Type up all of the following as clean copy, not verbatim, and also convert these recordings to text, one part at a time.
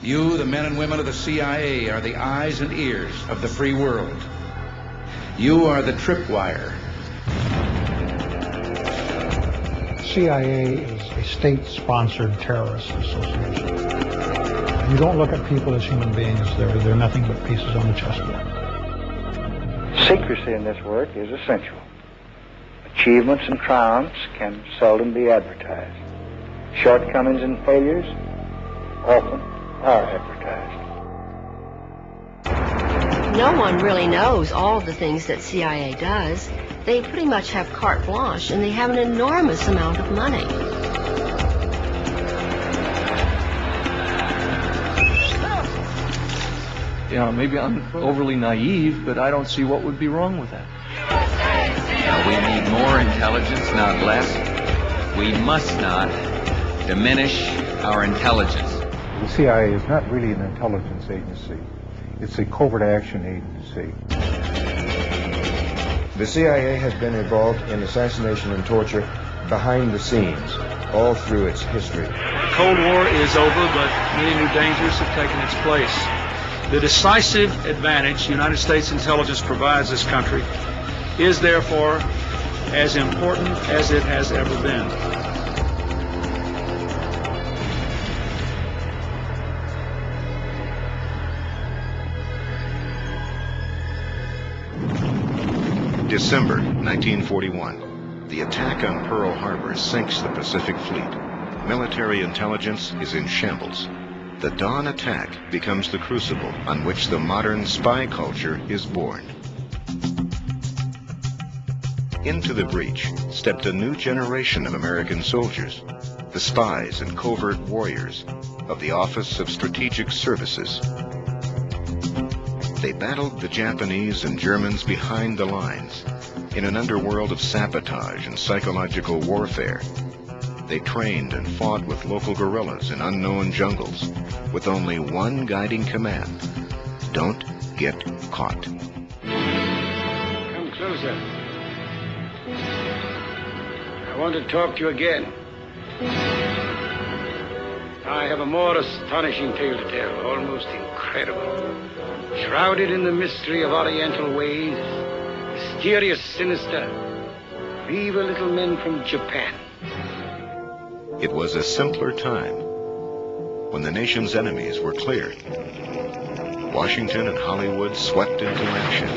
You, the men and women of the CIA, are the eyes and ears of the free world. You are the tripwire. CIA is a state-sponsored terrorist association. You don't look at people as human beings. They're nothing but pieces on the chessboard. Secrecy in this work is essential. Achievements and triumphs can seldom be advertised. Shortcomings and failures often are advertised. No one really knows all of the things that CIA does. They pretty much have carte blanche, and they have an enormous amount of money. Yeah, maybe I'm overly naive, but I don't see what would be wrong with that. Now, we need more intelligence, not less. We must not diminish our intelligence. The CIA is not really an intelligence agency. It's a covert action agency. The CIA has been involved in assassination and torture behind the scenes, all through its history. The Cold War is over, but many new dangers have taken its place. The decisive advantage the United States intelligence provides this country is therefore as important as it has ever been. December 1941. The attack on Pearl Harbor sinks the Pacific Fleet. Military intelligence is in shambles. The dawn attack becomes the crucible on which the modern spy culture is born. Into the breach stepped a new generation of American soldiers, the spies and covert warriors of the Office of Strategic Services. They battled the Japanese and Germans behind the lines in an underworld of sabotage and psychological warfare. They trained and fought with local guerrillas in unknown jungles with only one guiding command: don't get caught. Come closer. I want to talk to you again. I have a more astonishing tale to tell, almost incredible. Shrouded in the mystery of Oriental ways, mysterious, sinister, we were little men from Japan. It was a simpler time when the nation's enemies were clear. Washington and Hollywood swept into action,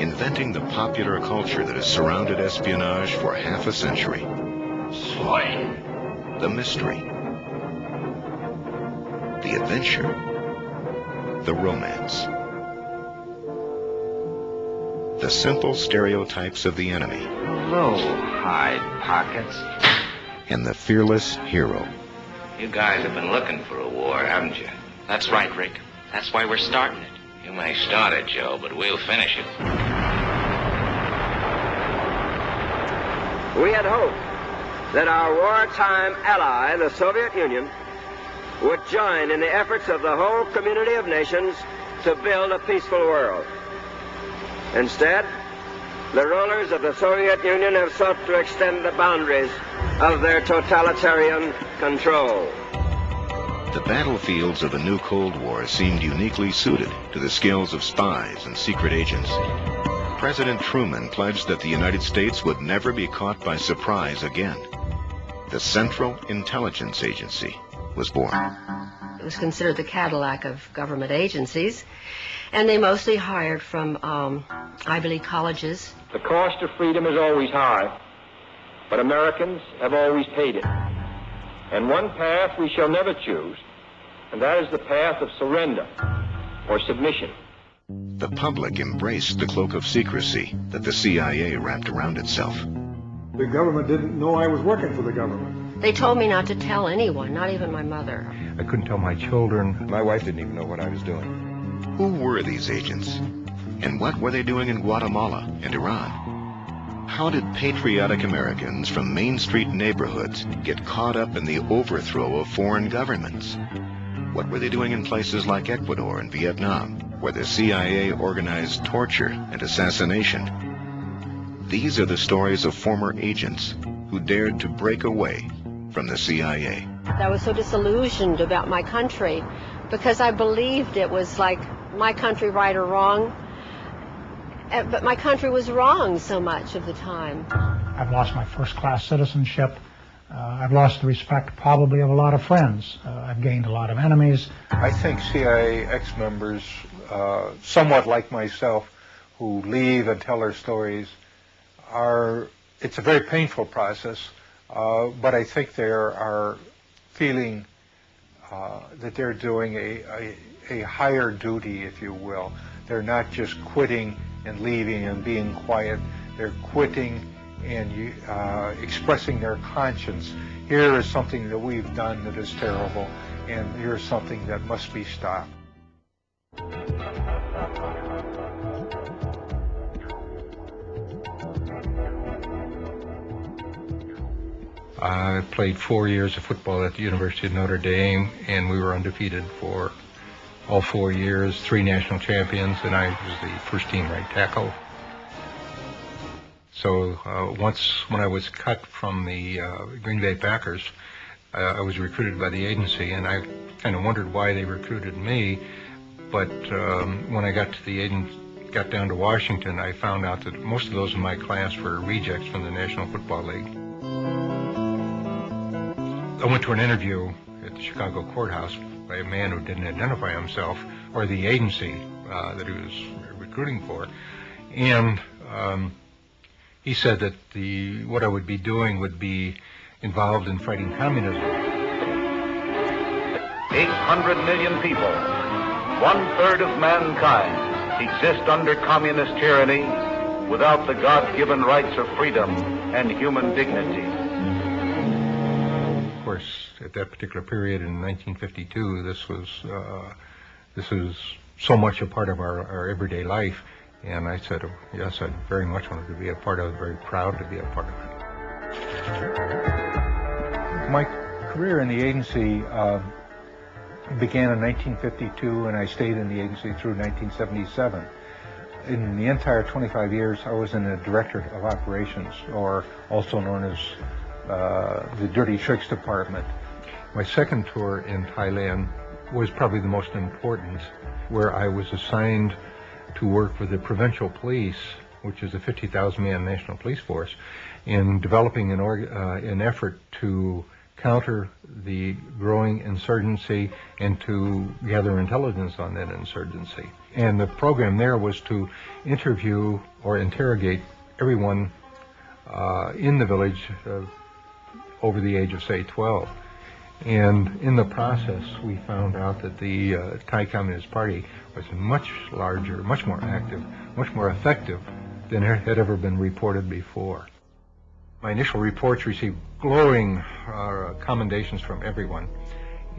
inventing the popular culture that has surrounded espionage for half a century. Swine. The mystery, the adventure, the romance. The simple stereotypes of the enemy. Hello, hide pockets. And the fearless hero. You guys have been looking for a war, haven't you? That's right, Rick. That's why we're starting it. You may start it, Joe, but we'll finish it. We had hoped that our wartime ally, the Soviet Union, would join in the efforts of the whole community of nations to build a peaceful world. Instead, the rulers of the Soviet Union have sought to extend the boundaries of their totalitarian control. The battlefields of the new Cold War seemed uniquely suited to the skills of spies and secret agents. President Truman pledged that the United States would never be caught by surprise again. The Central Intelligence Agency was born. It was considered the Cadillac of government agencies, and they mostly hired from Ivy League colleges. The cost of freedom is always high, but Americans have always paid it. And one path we shall never choose, and that is the path of surrender or submission. The public embraced the cloak of secrecy that the CIA wrapped around itself. The government didn't know I was working for the government. They told me not to tell anyone, not even my mother. I couldn't tell my children. My wife didn't even know what I was doing. Who were these agents? And what were they doing in Guatemala and Iran? How did patriotic Americans from Main Street neighborhoods get caught up in the overthrow of foreign governments? What were they doing in places like Ecuador and Vietnam, where the CIA organized torture and assassination? These are the stories of former agents who dared to break away from the CIA. I was so disillusioned about my country because I believed it was like my country right or wrong, but my country was wrong so much of the time. I've lost my first-class citizenship. I've lost the respect probably of a lot of friends. I've gained a lot of enemies. I think CIA ex-members, somewhat like myself, who leave and tell their stories, it's a very painful process, but I think they are feeling that they're doing a higher duty, if you will. They're not just quitting and leaving and being quiet. They're quitting and expressing their conscience. Here is something that we've done that is terrible, and here's something that must be stopped. I played 4 years of football at the University of Notre Dame, and we were undefeated for all 4 years, 3 national champions, and I was the first team right tackle. So once when I was cut from the Green Bay Packers, I was recruited by the agency, and I kind of wondered why they recruited me. But when I got down to Washington, I found out that most of those in my class were rejects from the National Football League. I went to an interview at the Chicago courthouse by a man who didn't identify himself or the agency that he was recruiting for, and he said that what I would be doing would be involved in fighting communism. 800 million people, 1/3 of mankind, exist under communist tyranny without the God-given rights of freedom and human dignity. Of course, at that particular period in 1952, this was so much a part of our everyday life. And I said, yes, I very much wanted to be a part of it, very proud to be a part of it. My career in the agency began in 1952, and I stayed in the agency through 1977. In the entire 25 years, I was in the Director of Operations, or also known as the Dirty Tricks Department. My second tour in Thailand was probably the most important, where I was assigned to work with the Provincial Police, which is a 50,000-man national police force, in developing an effort to counter the growing insurgency and to gather intelligence on that insurgency. And the program there was to interview or interrogate everyone in the village over the age of, say, 12. And in the process, we found out that the Thai Communist Party was much larger, much more active, much more effective than had ever been reported before. My initial reports received glowing commendations from everyone.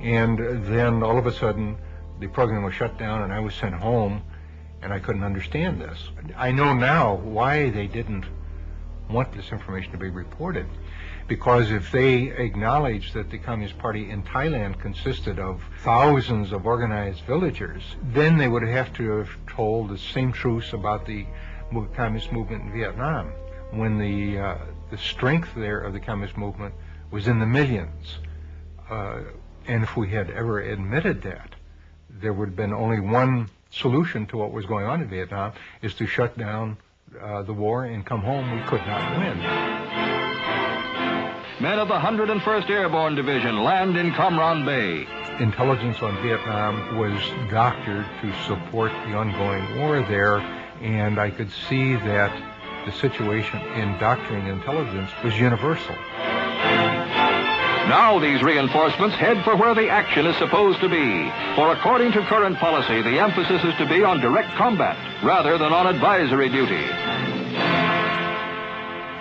And then all of a sudden, the program was shut down and I was sent home, and I couldn't understand this. I know now why they didn't want this information to be reported. Because if they acknowledged that the Communist Party in Thailand consisted of thousands of organized villagers, then they would have to have told the same truths about the communist movement in Vietnam, when the strength there of the communist movement was in the millions. And if we had ever admitted that, there would have been only one solution to what was going on in Vietnam, is to shut down the war and come home. We could not win. Men of the 101st Airborne Division land in Cam Ranh Bay. Intelligence on Vietnam was doctored to support the ongoing war there, and I could see that the situation in doctoring intelligence was universal. Now these reinforcements head for where the action is supposed to be. For according to current policy, the emphasis is to be on direct combat rather than on advisory duty.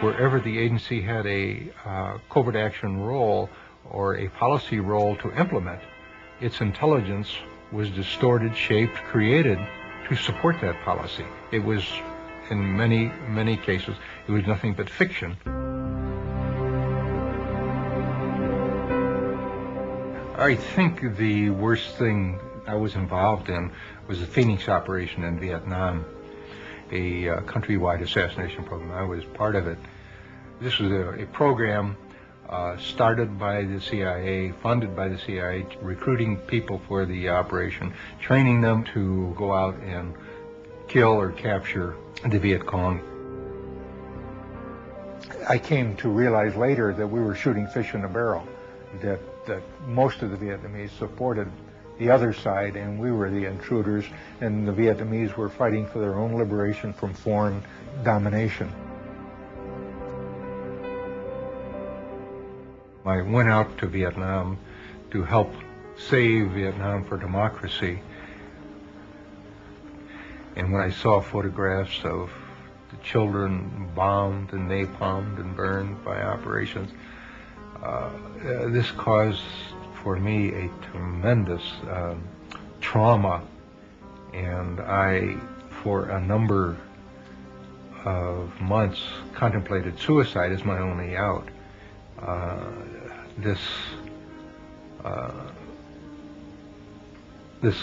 Wherever the agency had a covert action role or a policy role to implement, its intelligence was distorted, shaped, created to support that policy. It was, in many, many cases, it was nothing but fiction. I think the worst thing I was involved in was the Phoenix operation in Vietnam, a countrywide assassination program. I was part of it. This was a program started by the CIA, funded by the CIA, recruiting people for the operation, training them to go out and kill or capture the Viet Cong. I came to realize later that we were shooting fish in a barrel, that most of the Vietnamese supported the other side and we were the intruders, and the Vietnamese were fighting for their own liberation from foreign domination. I went out to Vietnam to help save Vietnam for democracy. And when I saw photographs of the children bombed and napalmed and burned by operations, this caused for me a tremendous trauma. And I, for a number of months, contemplated suicide as my only out. This,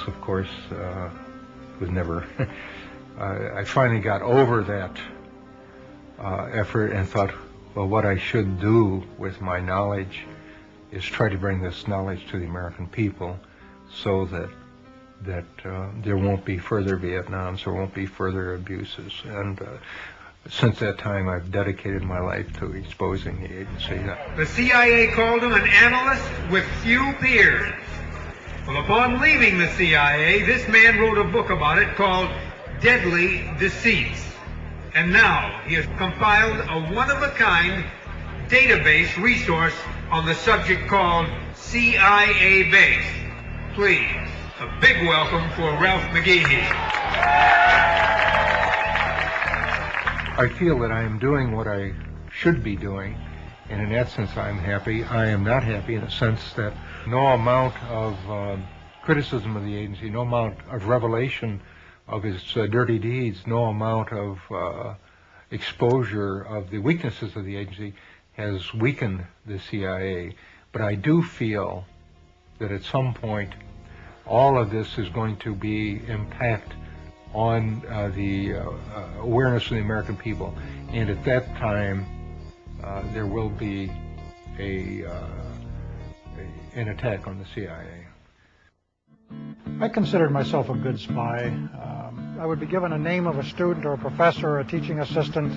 of course, was never. I finally got over that effort and thought, well, what I should do with my knowledge is try to bring this knowledge to the American people, so that there won't be further Vietnams, there won't be further abuses. And since that time, I've dedicated my life to exposing the agency. The CIA called him an analyst with few peers. Well, upon leaving the CIA, this man wrote a book about it called Deadly Deceits. And now he has compiled a one-of-a-kind database resource on the subject called CIA Base. Please, a big welcome for Ralph McGehee. I feel that I am doing what I should be doing, and in that sense I'm happy. I am not happy in the sense that no amount of criticism of the agency, no amount of revelation of its dirty deeds, no amount of exposure of the weaknesses of the agency has weakened the CIA. But I do feel that at some point all of this is going to be impact on the awareness of the American people, and at that time there will be an attack on the CIA. I considered myself a good spy. I would be given a name of a student or a professor or a teaching assistant,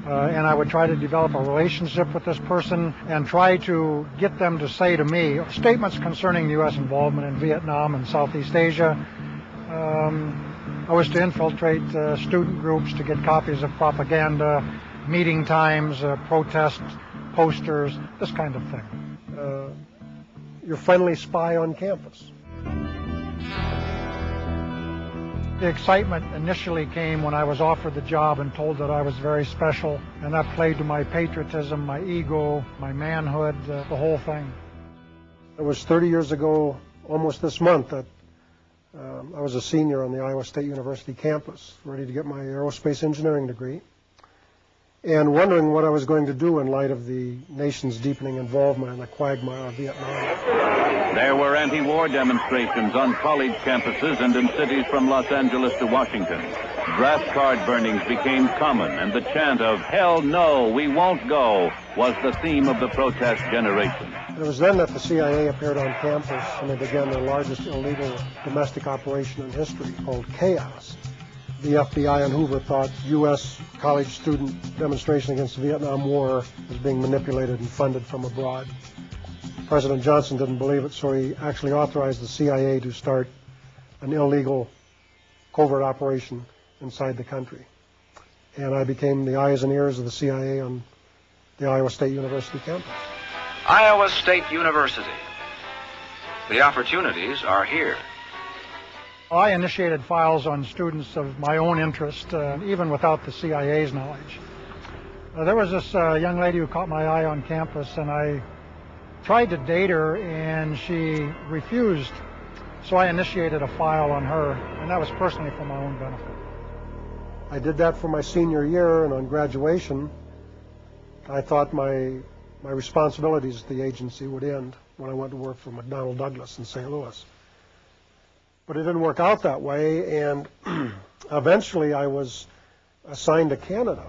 and I would try to develop a relationship with this person and try to get them to say to me statements concerning the U.S. involvement in Vietnam and Southeast Asia. I was to infiltrate student groups to get copies of propaganda, meeting times, protest posters, this kind of thing. Your friendly spy on campus. The excitement initially came when I was offered the job and told that I was very special, and that played to my patriotism, my ego, my manhood, the whole thing. It was 30 years ago, almost this month, that I was a senior on the Iowa State University campus, ready to get my aerospace engineering degree, and wondering what I was going to do in light of the nation's deepening involvement in the quagmire of Vietnam. There were anti-war demonstrations on college campuses and in cities from Los Angeles to Washington. Draft card burnings became common, and the chant of "Hell no, we won't go" was the theme of the protest generation. It was then that the CIA appeared on campus and they began their largest illegal domestic operation in history, called Chaos. The FBI and Hoover thought U.S. college student demonstration against the Vietnam War was being manipulated and funded from abroad. President Johnson didn't believe it, so he actually authorized the CIA to start an illegal covert operation inside the country. And I became the eyes and ears of the CIA on the Iowa State University campus. Iowa State University. The opportunities are here. I initiated files on students of my own interest, even without the CIA's knowledge. There was this young lady who caught my eye on campus, and I tried to date her, and she refused. So I initiated a file on her, and that was personally for my own benefit. I did that for my senior year, and on graduation, I thought my responsibilities at the agency would end when I went to work for McDonnell Douglas in St. Louis. But it didn't work out that way, and eventually I was assigned to Canada.